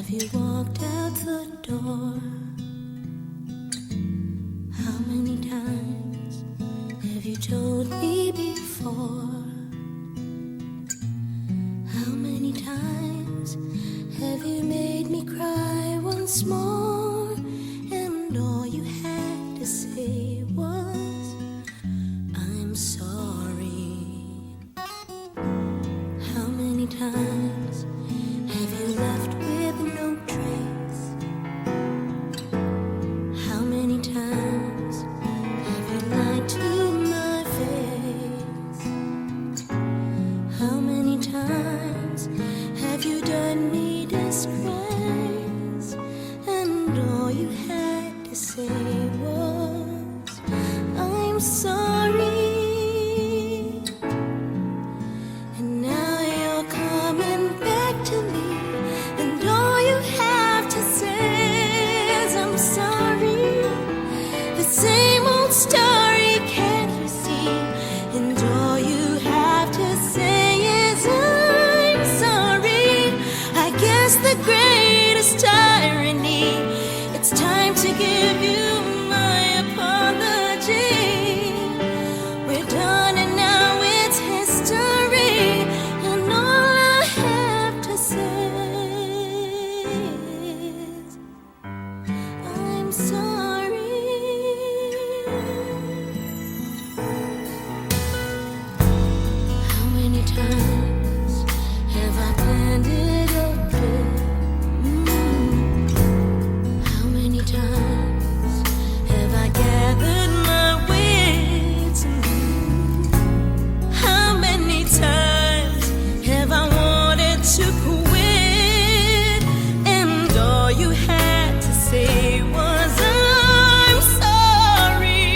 Have you walked out the door? How many times have you told me before? How many times have you made me cry once more? And all you had to say was, I'm sorry. How many times have you left with no trace? How many times have you lied to my face? How many times have you done me disgrace? And all you had to say was, I'm sorry. And now you're coming back to me, and all you have to say is, I'm sorry. The same old story, can't you see? And all you have to say is, I'm sorry. I guess the greatest irony, it's time to give you my apology. We're done and now it's history, and all I have to say is, I'm sorry. How many times have I planned it again? How many times have I gathered my wits? How many times have I wanted to quit? And all you had to say was, I'm sorry.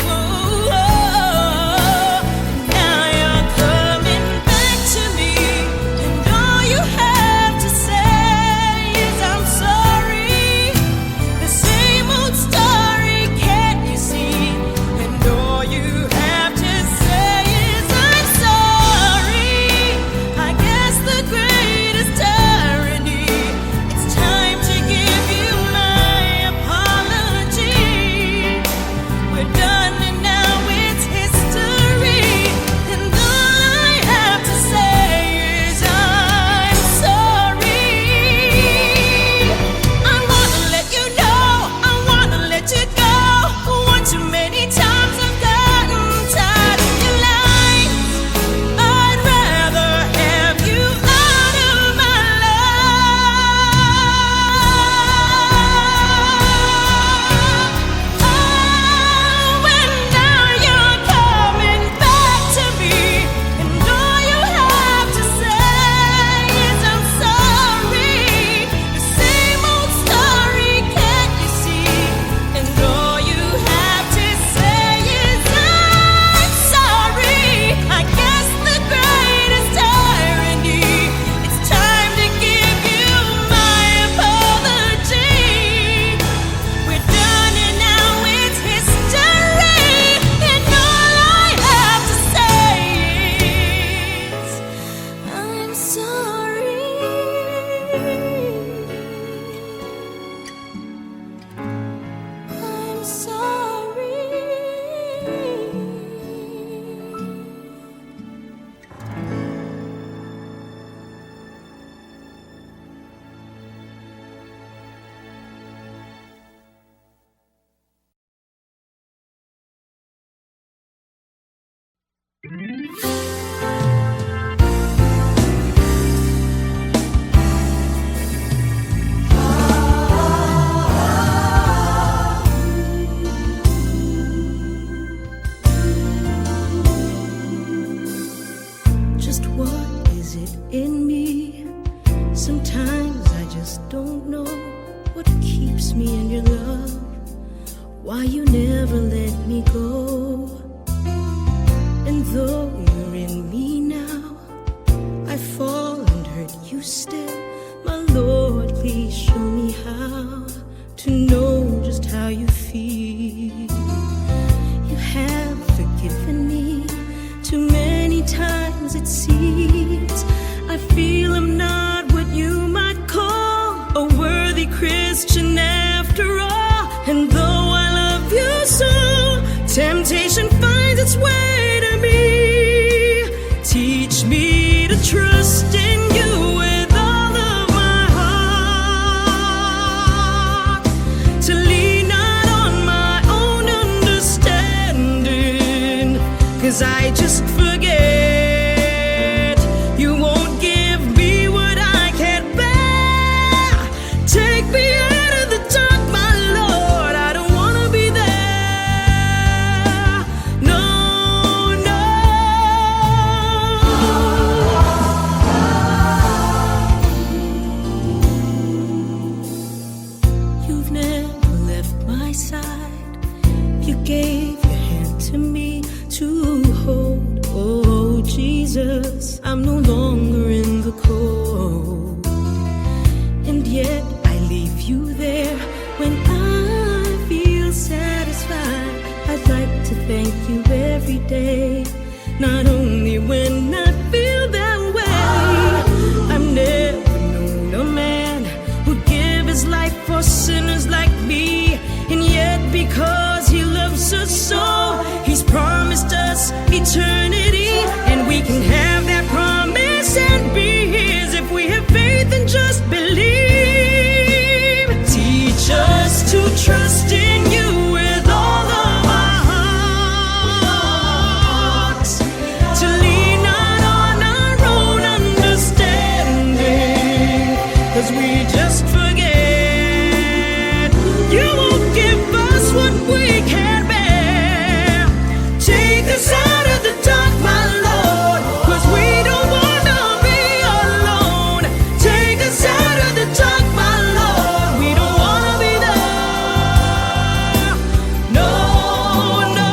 Oh, now you're coming back to me, and all you have to say is, I'm sorry. The same old story, can't you see? And all you have to say is, I'm sorry. I guess the greatest irony, it's time to give you my apology. We're done and now it's history, and all I have to say is, I'm sorry. I wanna let you know, I wanna let you go. One too many times I've gotten tired of your lies. I'd rather have you out of my life. Oh, and now you're coming back to me, and all you have to say is, I'm sorry. The same old story, can't you see? And all you have to say is, I'm sorry. I guess the greatest irony, it's time to give you my apology. We're done and now it's history, and all I have to say is, I'm sorry. I'm sorry. Just what is it in me? Sometimes I just don't know what keeps me in your love, why you never let me go. And though you're in me now, I fall and hurt you still. My Lord, please show me how to know just how you feel. You have forgiven me too many times, it seems. I feel I'm not what you might call Christian after all. And though I love you so, temptation finds its way to me. Teach me to trust in you with all of my heart, to lean not on my own understanding, 'cause I just forget. You won't give me what I can't bear. Take me out of the dark, my Lord. I don't wanna be there. No, no. You've never left my side. You gave your hand to me to hold. Oh, Jesus, I'm no longer in the cold. And yet I leave you there when I feel satisfied. I'd like to thank you every day, not only when I feel that way. I've never known a man who'd give his life for sinners like me. And yet because he loves us so, he's promised us eternity. And we can have that promise and be his if we have faith and just believe. Teach us to trust in you with all of our hearts, to lean not on our own understanding, 'cause we just forget. You won't give us what we can't bear. Take us out of the dark, my Lord, 'cause we don't wanna be alone. Take us out of the dark, my Lord, we don't wanna be there. No, no.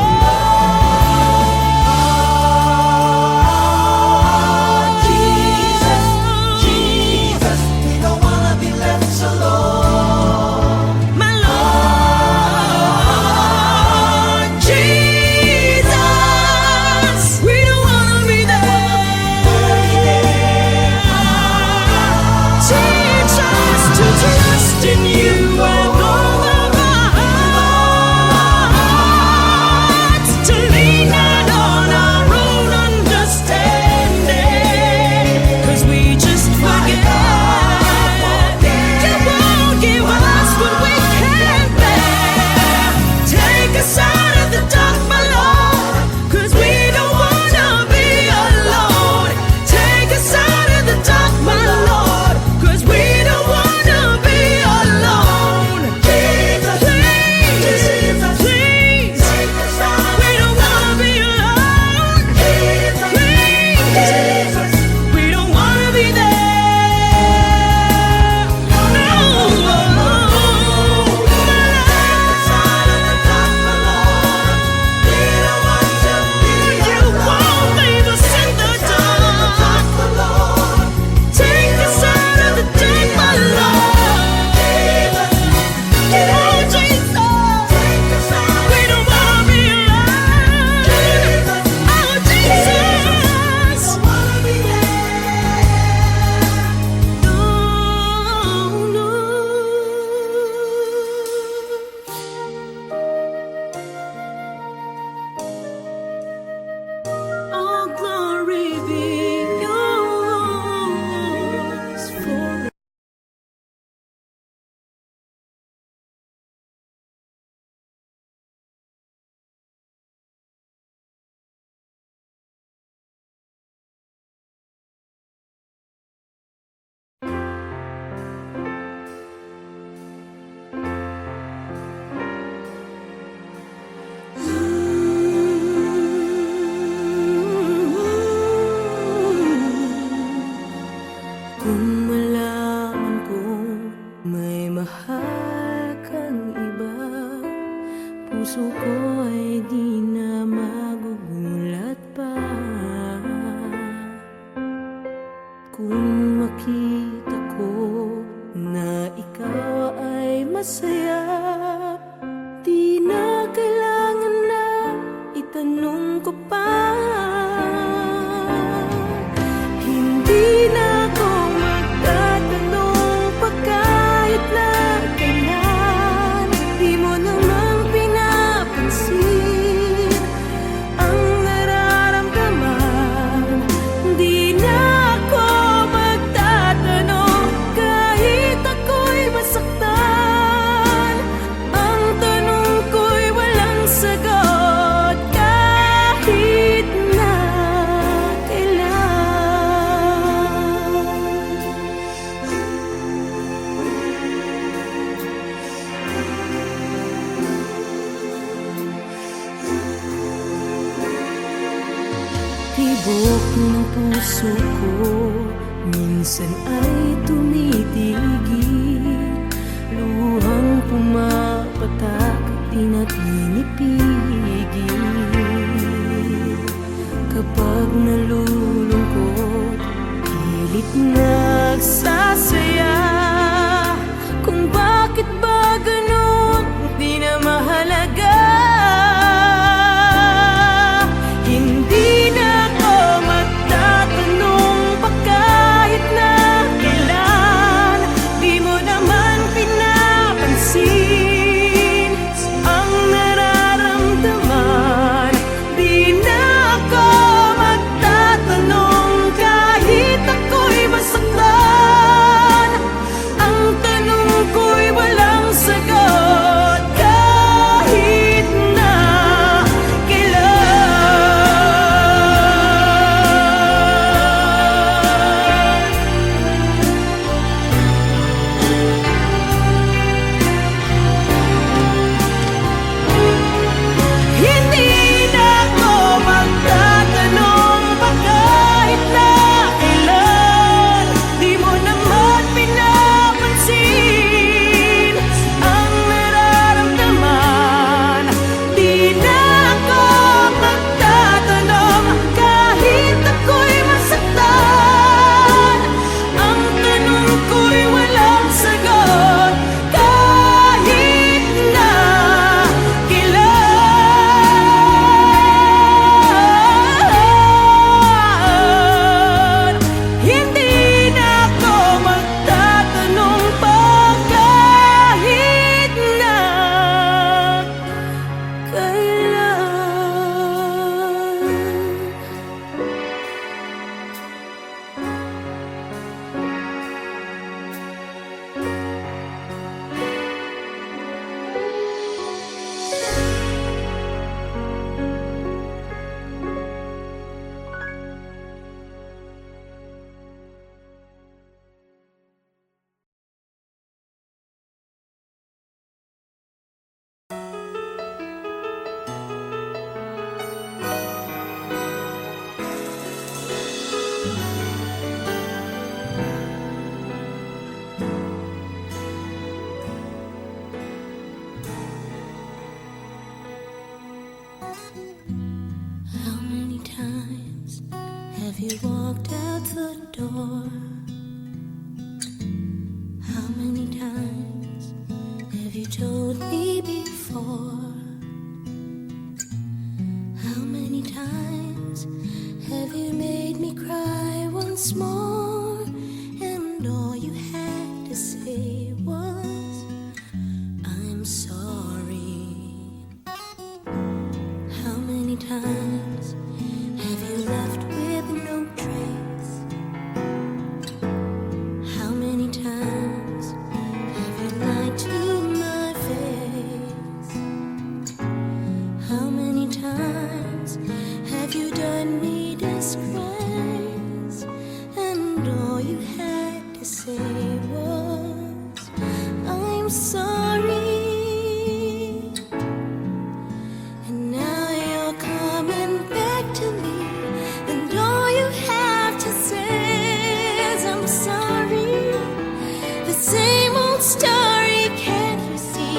Jesus, Jesus, we don't wanna be left alone. My Lord Jesus, we don't wanna be there. Teach us to trust in you with all of our hearts, to lean not on our own understanding, 'cause we just forget. You won't give us what we can't bear. Take us out of the dark, my Lord, 'cause we don't wanna be alone. Take us out of the dark, my Lord, 'cause we don't wanna be alone. Jesus, Please, Jesus, please, take us out. we don't wanna be alone. Jesus, Please, Jesus, we don't wanna be there. No, take us out of the dark, my Lord. We don't want to be you alone. won't leave us in the dark. Dark, my Lord. Take us out of the dark, my Lord. Jesus, Oh, Jesus, take us out. we don't wanna be alone. Oh, Jesus, Don't wanna be there. no, no. All glory be yours forever. Kung malaman kong may mahal kang iba, puso ko ay di na magugulat pa. Kung makita ko na ikaw ay masaya, di na kailangan na itanong ko pa. Hindi na ako magtatanong pa kahit na kailan. Tibok ng puso ko minsan ay tumitigil, luhang pumapatak di na pinipigil. Kapag nalulungkot, pilit nagsasaya. Kung bakit ba ganun, di na mahalaga. Hindi na ako magtatanong pa kahit na kailan. Di mo naman pinapansin ang nararamdaman. Di na ako magtatanong kahit ako'y masaktan. Ang tanong ko'y walang sagot kahit na hindi na ako magtatanong pa kahit na kailan. Di mo naman pinapansin ang nararamdaman. Di na ako magtatanong kahit ako'y masaktan. Ang tanong ko'y walang sagot kahit na kailan. Hindi na ako magtatanong pa kahit na kailan. How many times have you walked out the door? How many times have you told me before? How many times have you made me cry once more? And all you had to say was, I'm sorry. How many times have you left with no trace? How many times have you lied to my face? How many times have you done me disgrace? And all you had to say was, I'm sorry. And now you're coming back to me, and all you have to say is I'm sorry. The same old story, can't you see?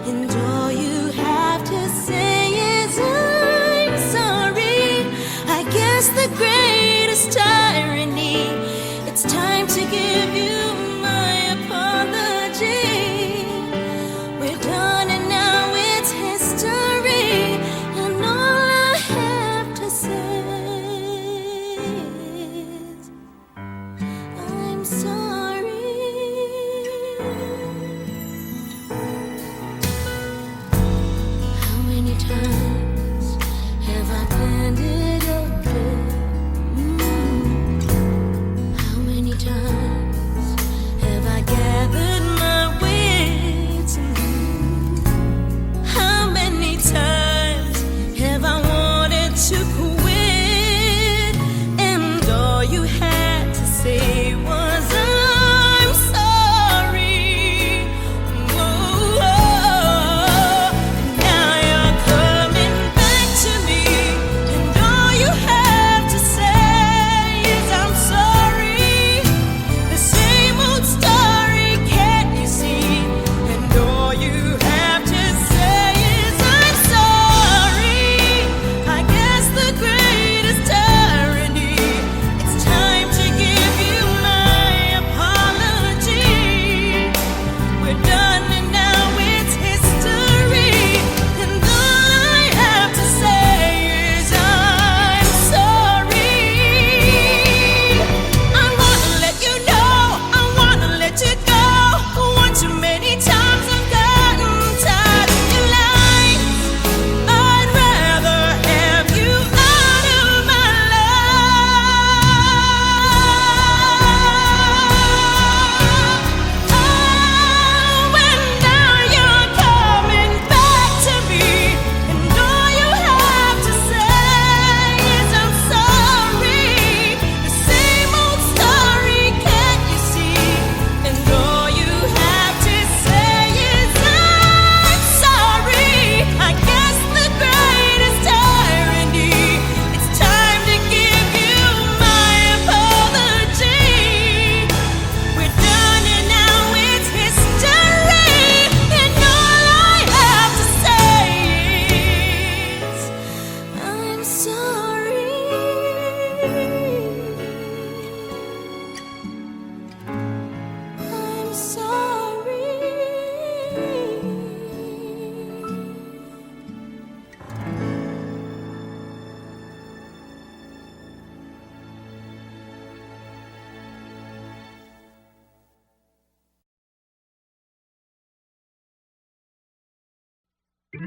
And all you have to say is I'm sorry. I guess the greatest irony, it's time to give you my apology. We're done and now it's history, and all I have to say is I'm sorry. How many times have I planned it okay? Just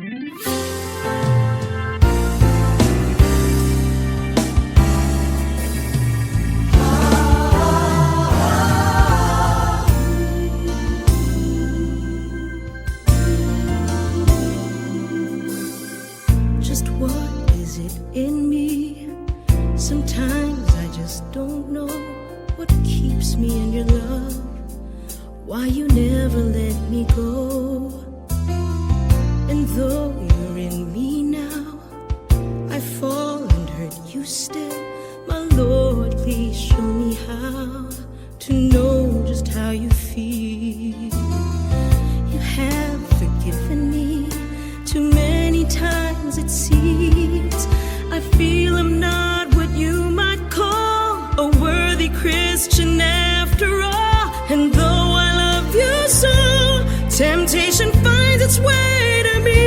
what is it in me? Sometimes I just don't know what keeps me in your love, why you never let me go. And though you're in me now, I fall and hurt you still. My Lord, please show me how to know just how you feel. You have forgiven me too many times, it seems. I feel I'm not what you might call a worthy Christian after all. And though I love you so, temptation finds its way to me.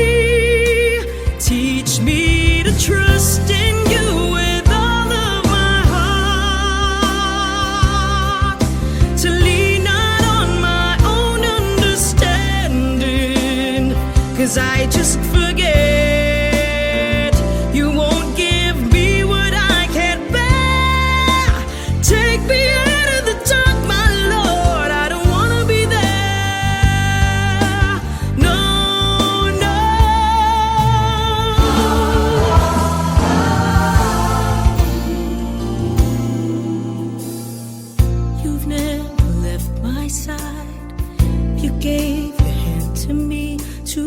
Teach me to trust in you with all of my heart, to lean not on my own understanding, 'cause I just forget. You won't give me what I can't bear. Take me out of the dark, my Lord. I don't wanna be there. No, no. You've never left my side. You gave your hand to me to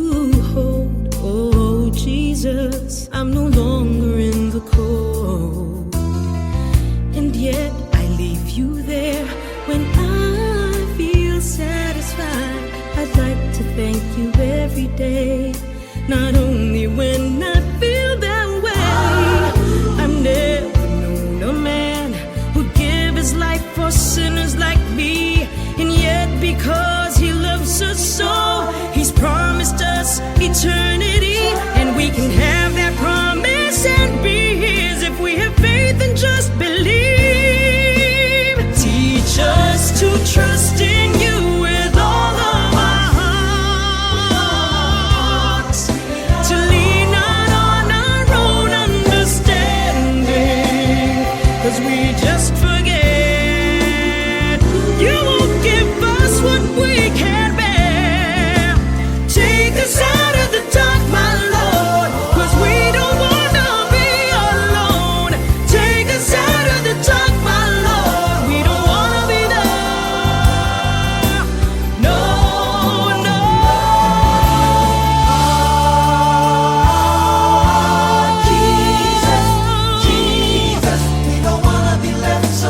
hold. Oh, Jesus, I'm no longer in the cold. And yet I leave you there when I feel satisfied. I'd like to thank you every day, not only when I feel that way. I've never known a man who'd give his life for sinners like me. And yet because he loves us so, he's promised us eternity. And we can have that promise and be his if we have faith and just believe. Teach us to trust in you with all of our hearts, to lean not on our own understanding, 'cause we just forget. You won't give us what we can't bear. Take us out of the dark, my Lord, 'cause we don't wanna be alone. Take us out of the dark, my Lord, we don't wanna be there. No, no. Jesus, Jesus, we don't wanna be left so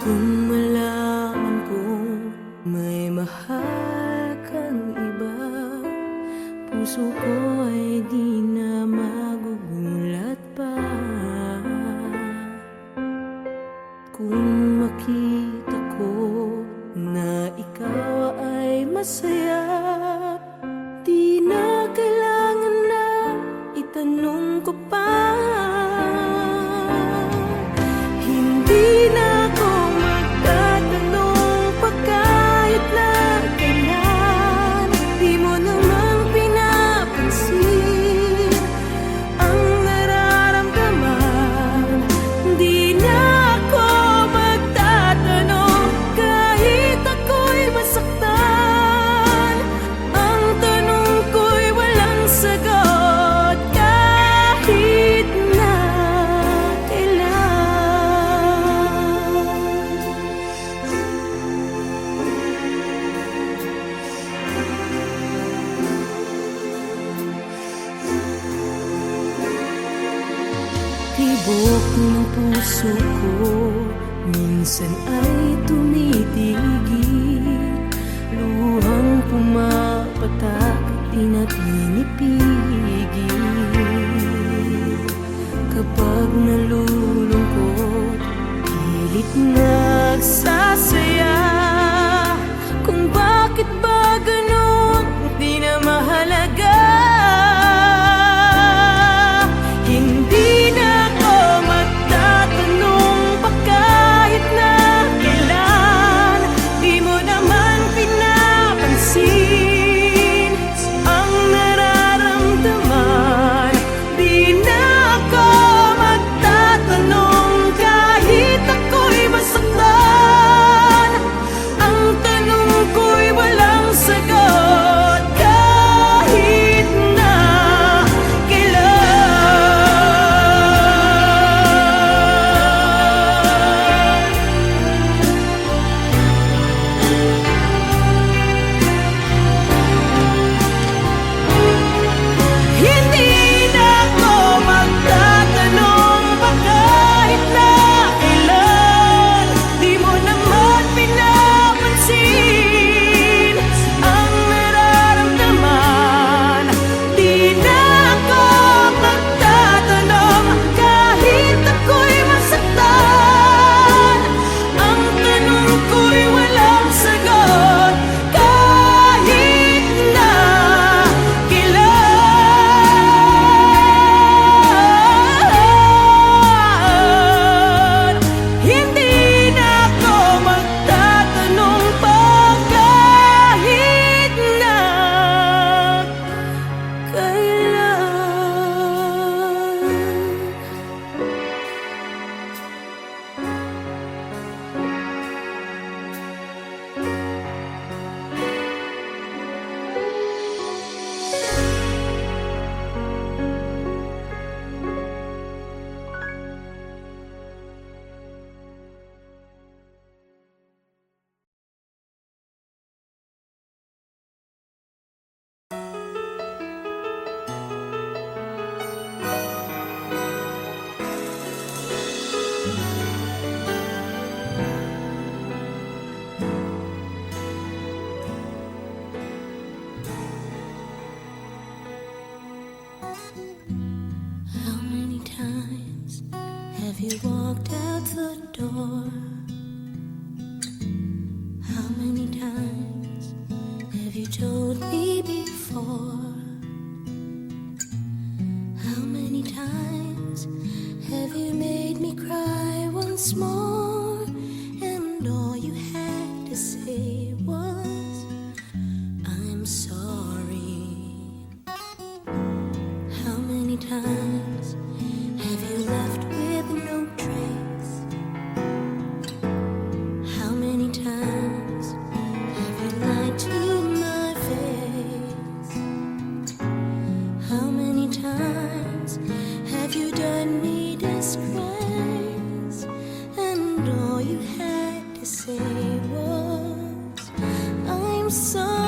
Kung malaman kong may mahal kang iba, puso ko ay di na magugulat pa. Kung makita ko na ikaw ay masaya, di na kailangan na itanong ko pa. Hindi na ako magtatanong pa kahit na kailan. Di mo namang pinapansin ang nararamdaman. Di na ako magtatanong kahit ako'y masaktan. Ang tanong ko'y walang sagot kahit na kailan. Tibok ng puso ko minsan ay tumitigil, luhang pumapatak di na pinipigil. Kapag nalulungkot, pilit nagsasaya. Kung bakit ba ganun, di na mahalaga. Hindi na ako magtatanong pa kahit na kailan. Di mo naman pinapansin ang nararamdaman. Di na ako magtatanong kahit ako'y masaktan. Ang tanong ko'y walang sagot kahit na hindi na ako magtatanong pa kahit na kailan. Di mo naman pinapansin ang nararamdaman. Di na ako magtatanong kahit ako'y masaktan. Ang tanong ko'y walang sagot kahit na kailan. Hindi na ako magtatanong pa kahit na kailan. How many times have you walked out the door? How many times have you told me before? How many times have you made me cry once more? And all you had to say was, I'm sorry. How many times have you left with no trace? How many times have you lied to my face? How many times have you done me disgrace? And all you had to say was, I'm sorry.